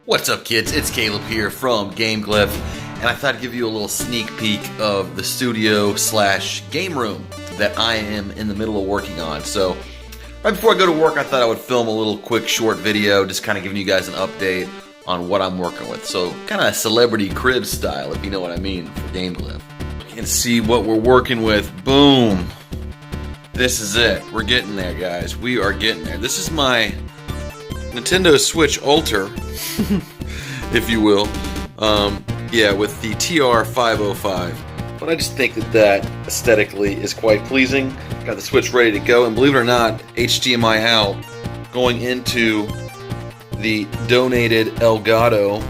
What's up, kids? It's Caleb here from GameGlyph, and I thought I'd give you a little sneak peek of the studio slash game room that I am in the middle of working on. So, right before I go to work, I thought I would film a little quick short video, just kind of giving you guys an update on what I'm working with. So, kind of celebrity crib style, if you know what I mean, for GameGlyph. You can see what we're working with. Boom! This is it. We're getting there, guys. We are getting there. This is my Nintendo Switch Ultra, if you will. Yeah, with the TR505. But I just think that aesthetically is quite pleasing. Got the Switch ready to go, and believe it or not, HDMI out, going into the donated Elgato,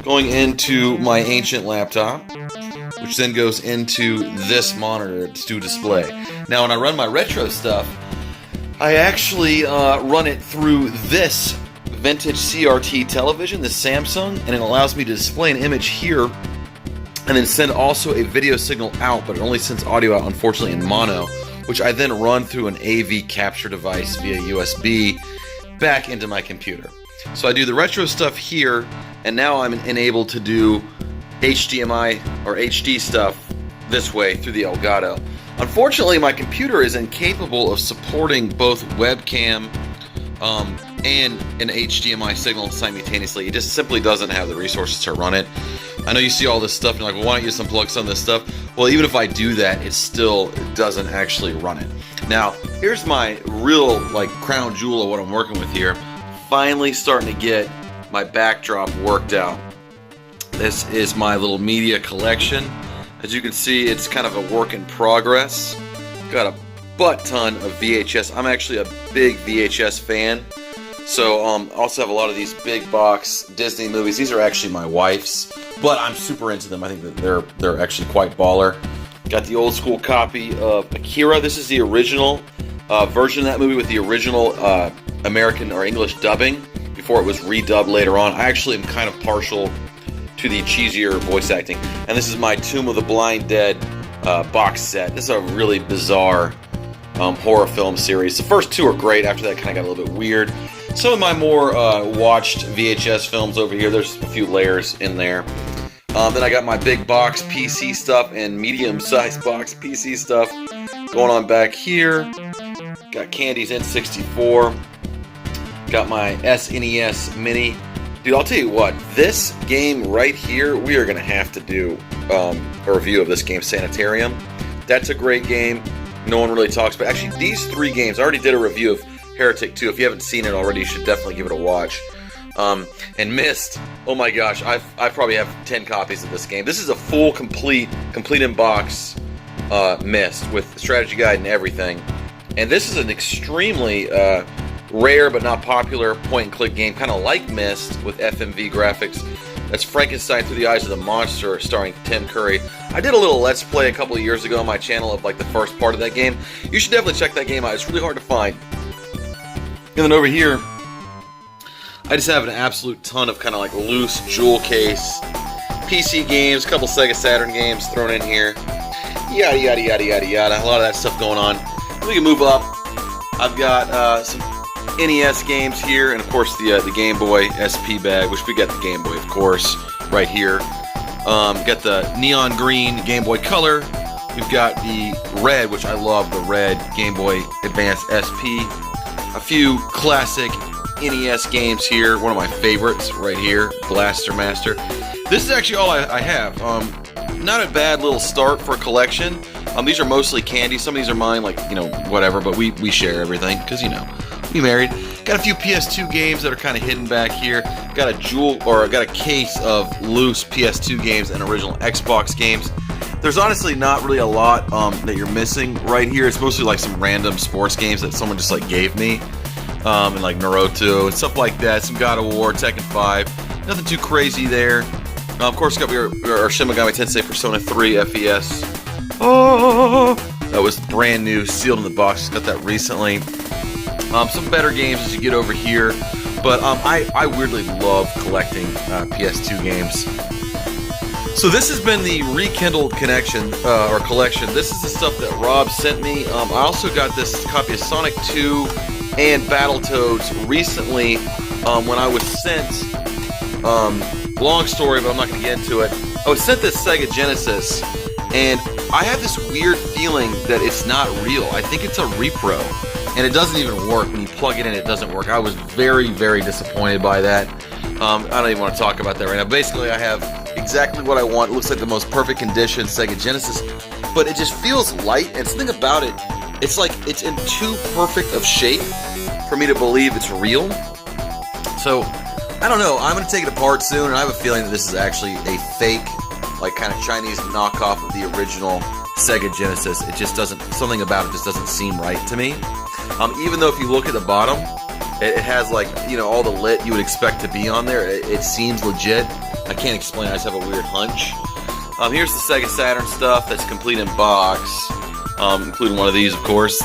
going into my ancient laptop, which then goes into this monitor to display. Now, when I run my retro stuff, I actually run it through this vintage CRT television, the Samsung, and it allows me to display an image here and then send also a video signal out, but it only sends audio out, unfortunately, in mono, which I then run through an AV capture device via USB back into my computer. So I do the retro stuff here, and now I'm enabled to do HDMI or HD stuff this way through the Elgato. Unfortunately, my computer is incapable of supporting both webcam and an HDMI signal simultaneously. It just simply doesn't have the resources to run it. I know you see all this stuff and you're like, well, why don't you just unplug some of this stuff? Well, even if I do that, it still doesn't actually run it. Now, here's my real crown jewel of what I'm working with here. Finally starting to get my backdrop worked out. This is my little media collection. As you can see, it's kind of a work in progress. Got a butt ton of VHS. I'm actually a big VHS fan. So also have a lot of these big box Disney movies. These are actually my wife's, but I'm super into them. I think that they're actually quite baller. Got the old school copy of Akira. This is the original version of that movie with the original American or English dubbing before it was redubbed later on. I actually am kind of partial to the cheesier voice acting. And this is my Tomb of the Blind Dead box set. This is a really bizarre horror film series. The first two are great. After that, it kind of got a little bit weird. Some of my more watched VHS films over here, there's a few layers in there. Then I got my big box PC stuff and medium-sized box PC stuff going on back here. Got Candy's N64. Got my SNES Mini. Dude, I'll tell you what, this game right here, we are going to have to do a review of this game, Sanitarium. That's a great game. No one really talks about. Actually, these three games, I already did a review of Heretic 2. If you haven't seen it already, you should definitely give it a watch. And Myst, oh my gosh, I probably have 10 copies of this game. This is a full, complete in-box Myst with strategy guide and everything. And this is an extremely rare but not popular point-and-click game, kind of like Myst with FMV graphics. That's Frankenstein Through the Eyes of the Monster, starring Tim Curry. I did a little Let's Play a couple of years ago on my channel of the first part of that game. You should definitely check that game out. It's really hard to find. And then over here, I just have an absolute ton of kind of loose jewel case PC games, a couple Sega Saturn games thrown in here. Yada, yada, yada, yada, yada. A lot of that stuff going on. We can move up. I've got some NES games here, and of course the Game Boy SP bag, which we got the Game Boy, of course, right here. Got the neon green Game Boy Color. We've got the red, which I love, the red Game Boy Advance SP. A few classic NES games here. One of my favorites right here, Blaster Master. This is actually all I have. Not a bad little start for a collection. These are mostly candy. Some of these are mine, whatever, but we share everything, because, we married. Got a few PS2 games that are kind of hidden back here. Got a case of loose PS2 games and original Xbox games. There's honestly not really a lot that you're missing right here. It's mostly some random sports games that someone just gave me. And Naruto and stuff like that. Some God of War, Tekken 5. Nothing too crazy there. Of course, got our Shin Megami Tensei Persona 3 FES. Oh, that was brand new, sealed in the box. Got that recently. Some better games as you get over here, but I weirdly love collecting PS2 games. So this has been the rekindled connection or collection. This is the stuff that Rob sent me. I also got this copy of Sonic 2 and Battletoads recently when I was sent Long story, but I'm not going to get into it. I was sent this Sega Genesis, and I have this weird feeling that it's not real. I think it's a repro, and it doesn't even work. When you plug it in, it doesn't work. I was very, very disappointed by that. I don't even want to talk about that right now. Basically, I have exactly what I want. It looks like the most perfect condition Sega Genesis, but it just feels light, and something about it, it's like it's in too perfect of shape for me to believe it's real. So, I don't know. I'm going to take it apart soon, and I have a feeling that this is actually a fake, like kind of Chinese knockoff of the original Sega Genesis. It just doesn't, something about it just doesn't seem right to me. Even though if you look at the bottom, it has like, you know, all the lit you would expect to be on there. It seems legit. I can't explain it. I just have a weird hunch. Here's the Sega Saturn stuff that's complete in box, including one of these, of course.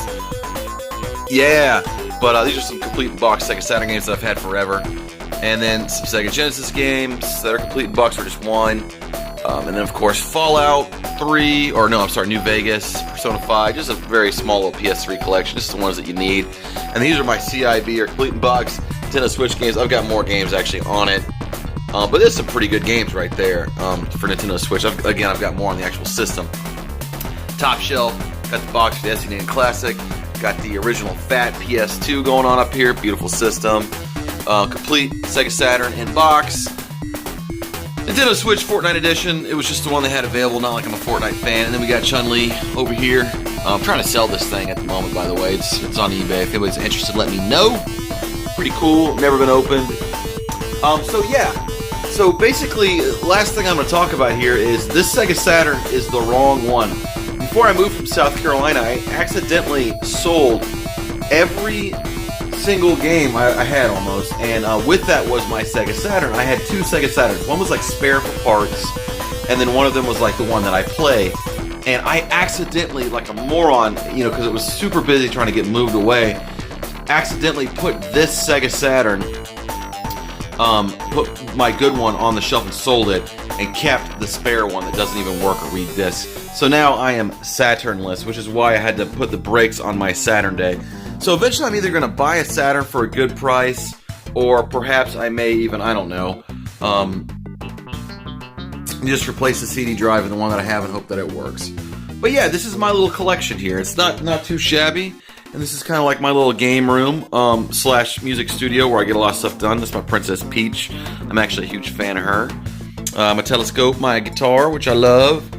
Yeah, but these are some complete in box Sega Saturn games that I've had forever. And then some Sega Genesis games that are complete in box for just one. And then, of course, Fallout 3, or no, I'm sorry, New Vegas, Persona 5, just a very small little PS3 collection, just the ones that you need. And these are my CIB, or complete in box, Nintendo Switch games. I've got more games actually on it. But there's some pretty good games right there for Nintendo Switch. I've got more on the actual system. Top shelf, got the box for the SNES Classic, got the original fat PS2 going on up here, beautiful system. Complete Sega Saturn in box. Nintendo Switch Fortnite Edition. It was just the one they had available, not like I'm a Fortnite fan. And then we got Chun-Li over here. I'm trying to sell this thing at the moment, by the way. It's on eBay. If anybody's interested, let me know. Pretty cool. Never been opened. So yeah. So basically, last thing I'm going to talk about here is this Sega Saturn is the wrong one. Before I moved from South Carolina, I accidentally sold every single game I had almost, and with that was my Sega Saturn. I had two Sega Saturns. One was like spare for parts, and then one of them was like the one that I play. And I accidentally, like a moron, you know, because it was super busy trying to get moved away, accidentally put this Sega Saturn, put my good one on the shelf and sold it, and kept the spare one that doesn't even work or read discs. So now I am Saturnless, which is why I had to put the brakes on my Saturn day. So eventually I'm either going to buy a Saturn for a good price, or perhaps I may even, I don't know, just replace the CD drive with the one that I have and hope that it works. But yeah, this is my little collection here. It's not too shabby, and this is kind of like my little game room slash music studio where I get a lot of stuff done. This is my Princess Peach. I'm actually a huge fan of her. My telescope, my guitar, which I love.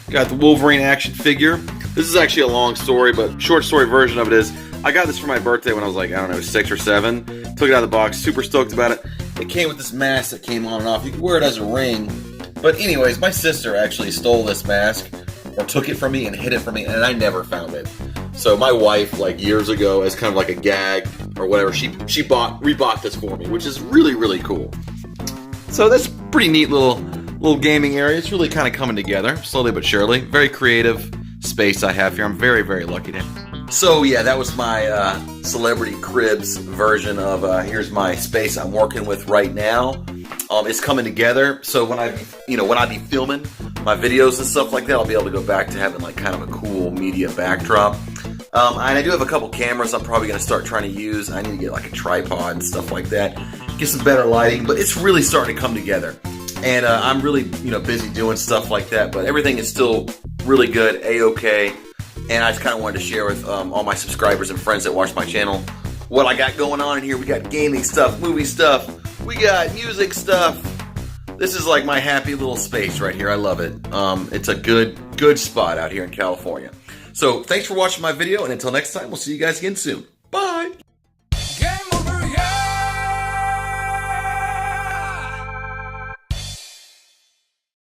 Got the Wolverine action figure. This is actually a long story, but short story version of it is, I got this for my birthday when I was like, I don't know, 6 or 7. Took it out of the box, super stoked about it. It came with this mask that came on and off. You could wear it as a ring. But anyways, my sister actually stole this mask, or took it from me and hid it from me, and I never found it. So my wife, like years ago, as kind of like a gag or whatever, she rebought this for me, which is really, really cool. So that's a pretty neat little gaming area. It's really kind of coming together, slowly but surely. Very creative space I have here. I'm very, very lucky to have. So yeah, that was my Celebrity Cribs version of here's my space I'm working with right now. It's coming together. So when I be filming my videos and stuff like that, I'll be able to go back to having like kind of a cool media backdrop. And I do have a couple cameras I'm probably going to start trying to use. I need to get like a tripod and stuff like that, get some better lighting. But it's really starting to come together, and I'm really busy doing stuff like that. But everything is still really good, a-okay. And I just kind of wanted to share with all my subscribers and friends that watch my channel what I got going on in here. We got gaming stuff, movie stuff, we got music stuff. This is like my happy little space right here. I love it. It's a good spot out here in California. So thanks for watching my video, and until next time, we'll see you guys again soon.